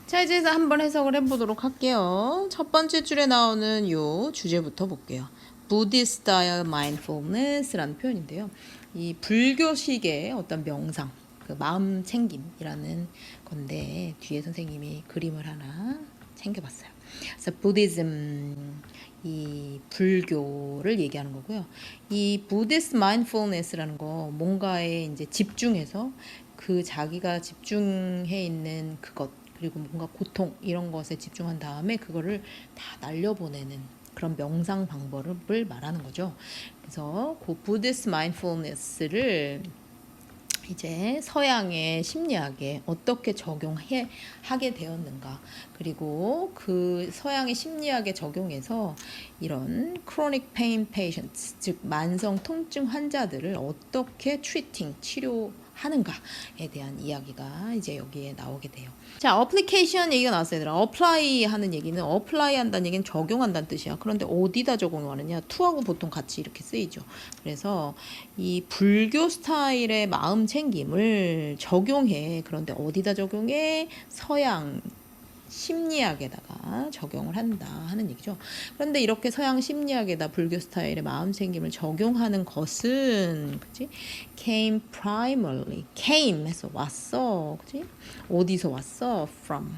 자, 이제 한번 해석을 해보도록 할게요. 첫 번째 줄에 나오는 요 주제부터 볼게요. Buddhist style mindfulness라는 표현인데요. 이 불교식의 어떤 명상, 그 마음 챙김이라는 건데 뒤에 선생님이 그림을 하나 챙겨봤어요. 그래서 Buddhism, 이 불교를 얘기하는 거고요. 이 Buddhist mindfulness라는 거 뭔가에 이제 집중해서 그 자기가 집중해 있는 그것 그리고 뭔가 고통 이런 것에 집중한 다음에 그거를 다 날려보내는 그런 명상 방법을 말하는 거죠. 그래서 그 부디스트 마인드풀니스를 이제 서양의 심리학에 어떻게 적용하게 되었는가, 그리고 그 서양의 심리학에 적용해서 이런 chronic pain patients, 즉 만성 통증 환자들을 어떻게 치료하는가에 대한 이야기가 이제 여기에 나오게 돼요. 자, 어플리케이션 얘기가 나왔어요. 얘들아. 어플라이 하는 얘기는 어플라이 한다는 얘기는 적용한다는 뜻이야. 그런데 어디다 적용하느냐? 투하고 보통 같이 이렇게 쓰이죠. 그래서 이 불교 스타일의 마음 챙김을 적용해. 그런데 어디다 적용해? 서양 심리학에다가 적용을 한다 하는 얘기죠. 그런데 이렇게 서양 심리학에다 불교 스타일의 마음 챙김을 적용하는 것은, 그치? came primarily, came 해서 왔어, 그치? 어디서 왔어? from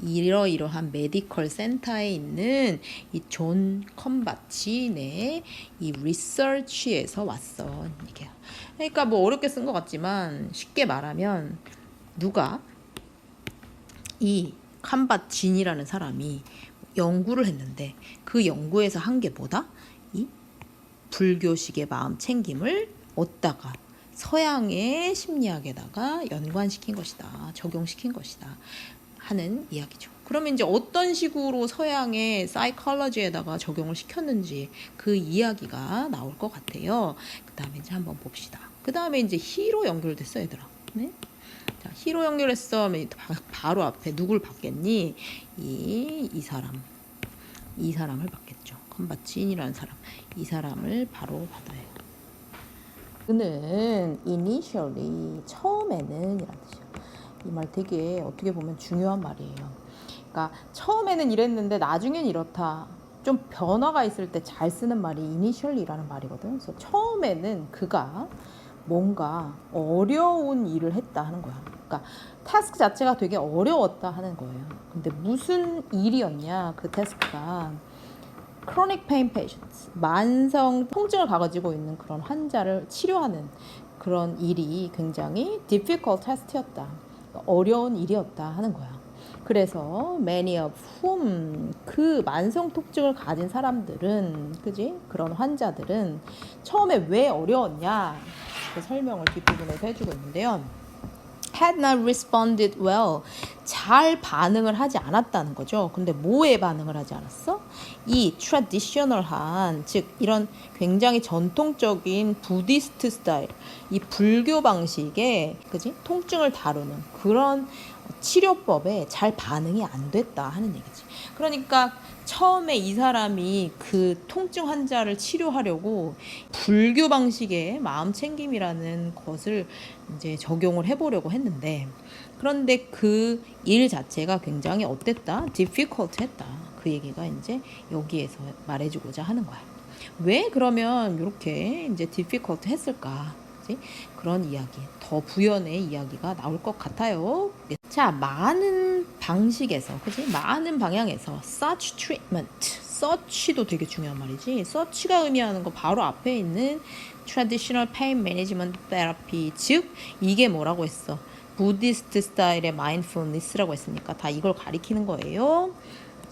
이러이러한 메디컬 센터에 있는 이 존 컴바치의 이 리서치에서 왔어, 이게요. 그러니까 뭐 어렵게 쓴 것 같지만 쉽게 말하면 누가 이 캄바진이라는 사람이 연구를 했는데 그 연구에서 한 게 뭐다? 이 불교식의 마음 챙김을 얻다가 서양의 심리학에다가 연관시킨 것이다, 적용시킨 것이다 하는 이야기죠. 그러면 이제 어떤 식으로 서양의 사이콜로지에다가 적용을 시켰는지 그 이야기가 나올 것 같아요. 그 다음에 이제 한번 봅시다. 그 다음에 이제 히로 연결됐어, 얘들아. 네? 자, 히로 연결했어. 바로 앞에 누굴 받겠니? 이 사람을 받겠죠. 컴바친이라는 사람. 이 사람을 바로 받아요. 그는 initially, 처음에는 이란 뜻이에요. 이 말 되게 어떻게 보면 중요한 말이에요. 그러니까 처음에는 이랬는데 나중엔 이렇다. 좀 변화가 있을 때 잘 쓰는 말이 initially라는 말이거든. 그래서 처음에는 그가 뭔가 어려운 일을 했다 하는 거야. 그러니까 태스크 자체가 되게 어려웠다 하는 거예요. 근데 무슨 일이었냐? 그 태스크가 chronic pain patients, 만성 통증을 가지고 있는 그런 환자를 치료하는 그런 일이 굉장히 difficult task였다. 어려운 일이었다 하는 거야. 그래서 many of whom, 그 만성 통증을 가진 사람들은, 그지? 그런 환자들은 처음에 왜 어려웠냐? 그 설명을 뒷부분에서 해주고 있는데요. had not responded well, 잘 반응을 하지 않았다는 거죠. 근데 뭐에 반응을 하지 않았어? 이 traditional한, 즉 이런 굉장히 전통적인 부디스트 스타일, 이 불교 방식의, 그지? 통증을 다루는 그런 치료법에 잘 반응이 안 됐다 하는 얘기지. 그러니까 처음에 이 사람이 그 통증 환자를 치료하려고 불교 방식의 마음 챙김이라는 것을 이제 적용을 해보려고 했는데, 그런데 그 일 자체가 굉장히 어땠다? difficult 했다. 그 얘기가 이제 여기에서 말해주고자 하는 거야. 왜 그러면 이렇게 이제 difficult 했을까? 그런 이야기, 더 부연의 이야기가 나올 것 같아요. 자, 많은 방식에서, 그지? 많은 방향에서 such treatment, such도 되게 중요한 말이지. such가 의미하는 거 바로 앞에 있는 traditional pain management therapy, 즉 이게 뭐라고 했어? 부디스트 스타일의 마인드풀니스라고 했으니까 다 이걸 가리키는 거예요.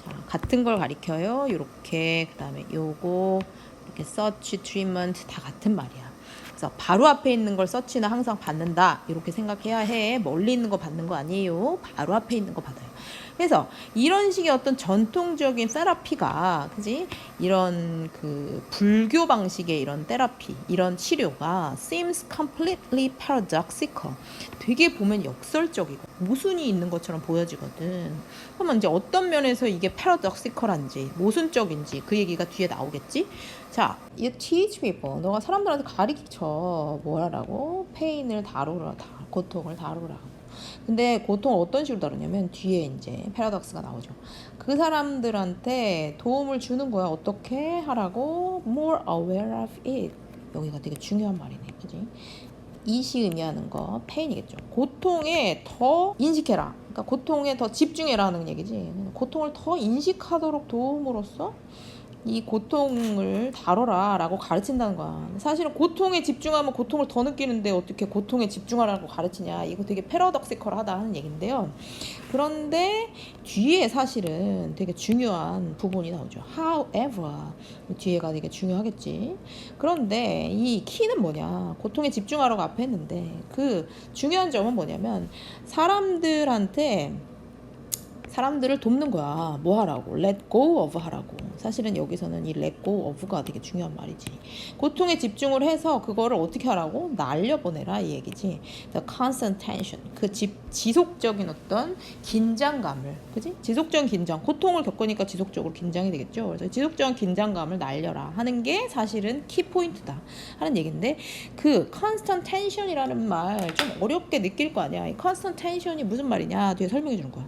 자, 같은 걸 가리켜요. 이렇게, 그 다음에 요거, 이렇게 search, treatment 다 같은 말이야. 그래서 바로 앞에 있는 걸 서치는 항상 받는다, 이렇게 생각해야 해. 멀리 있는 거 받는 거 아니에요. 바로 앞에 있는 거 받아요. 그래서 이런 식의 어떤 전통적인 세라피가, 그지? 이런 그 불교 방식의 이런 테라피, 이런 치료가 seems completely paradoxical, 되게 보면 역설적이고 모순이 있는 것처럼 보여지거든. 그러면 이제 어떤 면에서 이게 paradoxical한지, 모순적인지 그 얘기가 뒤에 나오겠지? 자, you teach people, 너가 사람들한테 가르쳐. 뭐라고? 페인을 다루라, 고통을 다루라. 근데 고통을 어떤 식으로 다루냐면 뒤에 이제 패러독스가 나오죠. 그 사람들한테 도움을 주는 거야. 어떻게 하라고? More aware of it. 여기가 되게 중요한 말이네. 그지? 이시 의미하는 거 페인이겠죠. 고통에 더 인식해라. 그러니까 고통에 더 집중해라는 얘기지. 고통을 더 인식하도록 도움으로써 이 고통을 다뤄라 라고 가르친다는 거야. 사실은 고통에 집중하면 고통을 더 느끼는데 어떻게 고통에 집중하라고 가르치냐. 이거 되게 패러독시컬하다 하는 얘기인데요. 그런데 뒤에 사실은 되게 중요한 부분이 나오죠. However, 뒤에가 되게 중요하겠지. 그런데 이 키는 뭐냐. 고통에 집중하라고 앞에 했는데 그 중요한 점은 뭐냐면 사람들을 돕는 거야. 뭐 하라고? Let go of 하라고. 사실은 여기서는 이 let go of가 되게 중요한 말이지. 고통에 집중을 해서 그거를 어떻게 하라고? 날려보내라 이 얘기지. The constant tension. 그 지속적인 어떤 긴장감을, 그지? 지속적인 긴장. 고통을 겪으니까 지속적으로 긴장이 되겠죠. 그래서 지속적인 긴장감을 날려라 하는 게 사실은 키포인트다 하는 얘기인데 그 constant tension이라는 말 좀 어렵게 느낄 거 아니야. 이 constant tension이 무슨 말이냐 뒤에 설명해 주는 거야.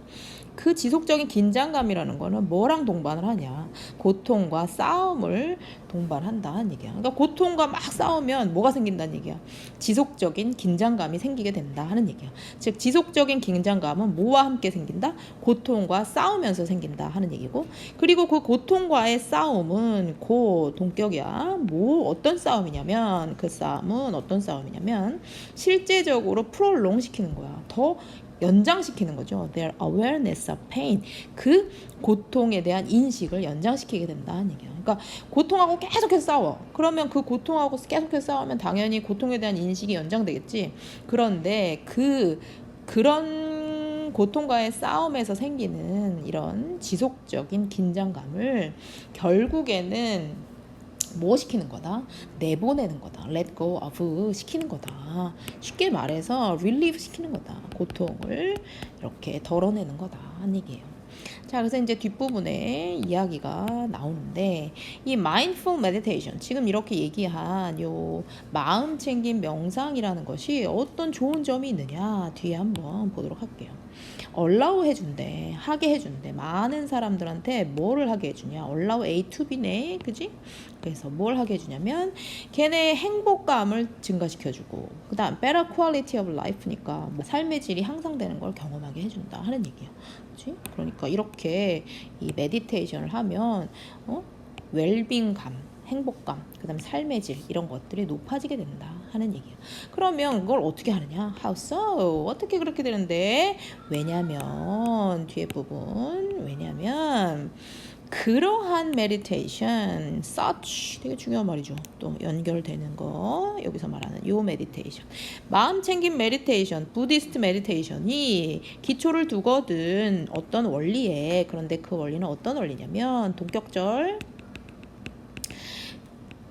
그 지속적인 긴장감이라는 거는 뭐랑 동반을 하냐? 고통과 싸움을 동반한다는 얘기야. 그러니까 고통과 막 싸우면 뭐가 생긴다는 얘기야? 지속적인 긴장감이 생기게 된다 하는 얘기야. 즉 지속적인 긴장감은 뭐와 함께 생긴다? 고통과 싸우면서 생긴다 하는 얘기고, 그리고 그 고통과의 싸움은 동격이야. 어떤 싸움이냐면 그 싸움은 어떤 싸움이냐면 실제적으로 프롤롱 시키는 거야. 더 연장시키는 거죠. Their awareness of pain. 그 고통에 대한 인식을 연장시키게 된다는 얘기예요. 그러니까 고통하고 계속해서 싸워. 그러면 그 고통하고 계속해서 싸우면 당연히 고통에 대한 인식이 연장되겠지. 그런데 그런 고통과의 싸움에서 생기는 이런 지속적인 긴장감을 결국에는 뭐 시키는 거다? 내보내는 거다. Let go of 시키는 거다. 쉽게 말해서 relieve 시키는 거다. 고통을 이렇게 덜어내는 거다 하는 얘기예요. 자, 그래서 이제 뒷부분에 이야기가 나오는데 이 mindful meditation, 지금 이렇게 얘기한 요 마음 챙김 명상이라는 것이 어떤 좋은 점이 있느냐 뒤에 한번 보도록 할게요. allow 해준대, 하게 해준대. 많은 사람들한테 뭐를 하게 해주냐? allow A to B네, 그지? 그래서 뭘 하게 해주냐면 걔네의 행복감을 증가시켜주고, 그 다음 better quality of life니까 뭐 삶의 질이 향상되는 걸 경험하게 해준다 하는 얘기야. 그치? 그러니까 이렇게 이 메디테이션을 하면 웰빙감, 행복감, 그 다음 삶의 질 이런 것들이 높아지게 된다 하는 얘기야. 그러면 그걸 어떻게 하느냐? How so? 어떻게 그렇게 되는데? 왜냐면 뒤에 부분 그러한 메디테이션, such 되게 중요한 말이죠. 또 연결되는 거 여기서 말하는 요 메디테이션, 마음 챙김 메디테이션, 부디스트 메디테이션이 기초를 두거든 어떤 원리에. 그런데 그 원리는 어떤 원리냐면 동격절.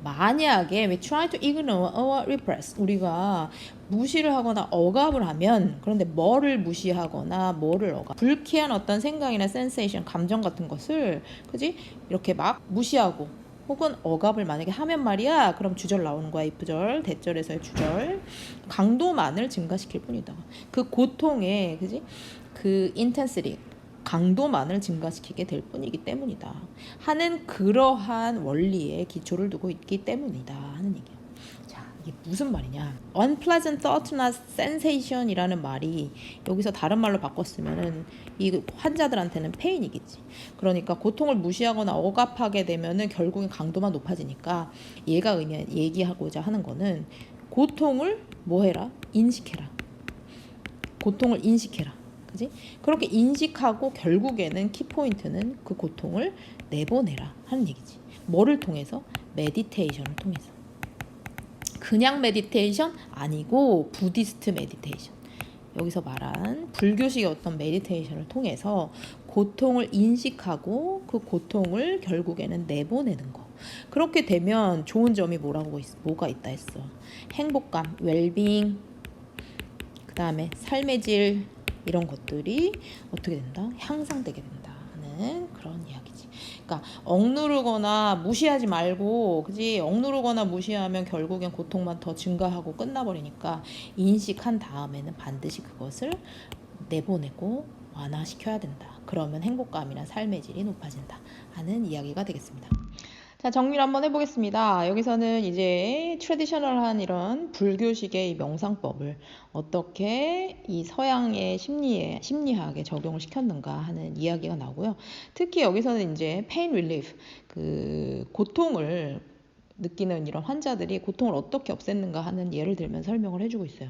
만약에 we try to ignore or repress, 우리가 무시를 하거나 억압을 하면, 그런데 뭐를 무시하거나 뭐를 불쾌한 어떤 생각이나 sensation, 감정 같은 것을, 그지? 이렇게 막 무시하고 혹은 억압을 만약에 하면 말이야, 그럼 주절 나오는 거야. if절, 대절에서의 주절. 강도만을 증가시킬 뿐이다. 그 고통의, 그지? 그 intensity, 강도만을 증가시키게 될 뿐이기 때문이다 하는 그러한 원리에 기초를 두고 있기 때문이다 하는 얘기야. 자, 이게 무슨 말이냐? unpleasant thought나 sensation이라는 말이 여기서 다른 말로 바꿨으면은 이 환자들한테는 페인이겠지. 그러니까 고통을 무시하거나 억압하게 되면은 결국엔 강도만 높아지니까 얘가 얘기하고자 하는 거는 고통을 뭐 해라? 인식해라. 고통을 인식해라. 그지? 그렇게 인식하고 결국에는 키포인트는 그 고통을 내보내라 하는 얘기지. 뭐를 통해서? 메디테이션을 통해서. 그냥 메디테이션 아니고 부디스트 메디테이션. 여기서 말한 불교식의 어떤 메디테이션을 통해서 고통을 인식하고 그 고통을 결국에는 내보내는 거. 그렇게 되면 좋은 점이 뭐가 있다 했어? 행복감, 웰빙, 그 다음에 삶의 질, 이런 것들이 어떻게 된다? 향상되게 된다 하는 하는 그런 이야기지. 그러니까 억누르거나 무시하지 말고, 그지? 억누르거나 무시하면 결국엔 고통만 더 증가하고 끝나버리니까 인식한 다음에는 반드시 그것을 내보내고 완화시켜야 된다. 그러면 행복감이나 삶의 질이 높아진다 하는 이야기가 되겠습니다. 자, 정리를 한번 해보겠습니다. 여기서는 이제 트레디셔널한 이런 불교식의 이 명상법을 어떻게 이 서양의 심리학에 적용을 시켰는가 하는 이야기가 나오고요. 특히 여기서는 이제 pain relief, 그 고통을 느끼는 이런 환자들이 고통을 어떻게 없앴는가 하는 예를 들면 설명을 해주고 있어요.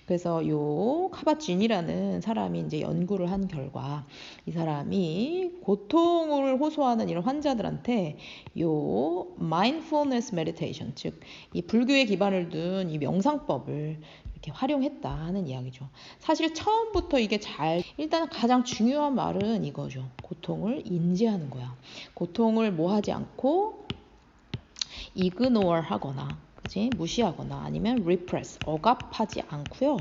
그래서 요 카바진이라는 사람이 이제 연구를 한 결과 이 사람이 고통을 호소하는 이런 환자들한테 요 mindfulness meditation, 즉 이 불교의 기반을 둔 이 명상법을 이렇게 활용했다 하는 이야기죠. 사실 처음부터 이게 일단 가장 중요한 말은 이거죠. 고통을 인지하는 거야. 고통을 뭐 하지 않고 ignore 하거나, 그지? 무시하거나 아니면 repress, 억압하지 않고요.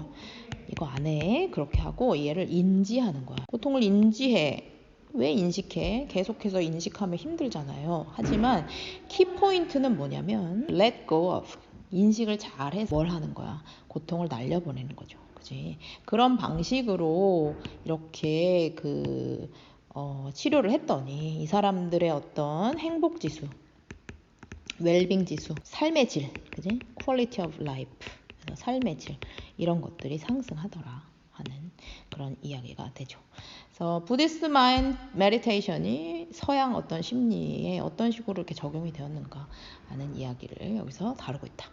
이거 안 해. 그렇게 하고 얘를 인지하는 거야. 고통을 인지해. 왜 인식해? 계속해서 인식하면 힘들잖아요. 하지만 키포인트는 뭐냐면 let go of, 인식을 잘해서 뭘 하는 거야? 고통을 날려보내는 거죠. 그지? 그런 방식으로 이렇게 치료를 했더니 이 사람들의 어떤 행복지수, 웰빙 지수, 삶의 질, 그지? quality of life, 그래서 삶의 질, 이런 것들이 상승하더라 하는 그런 이야기가 되죠. 그래서 부디스트 마인드 메디테이션이 서양 어떤 심리에 어떤 식으로 이렇게 적용이 되었는가 하는 이야기를 여기서 다루고 있다.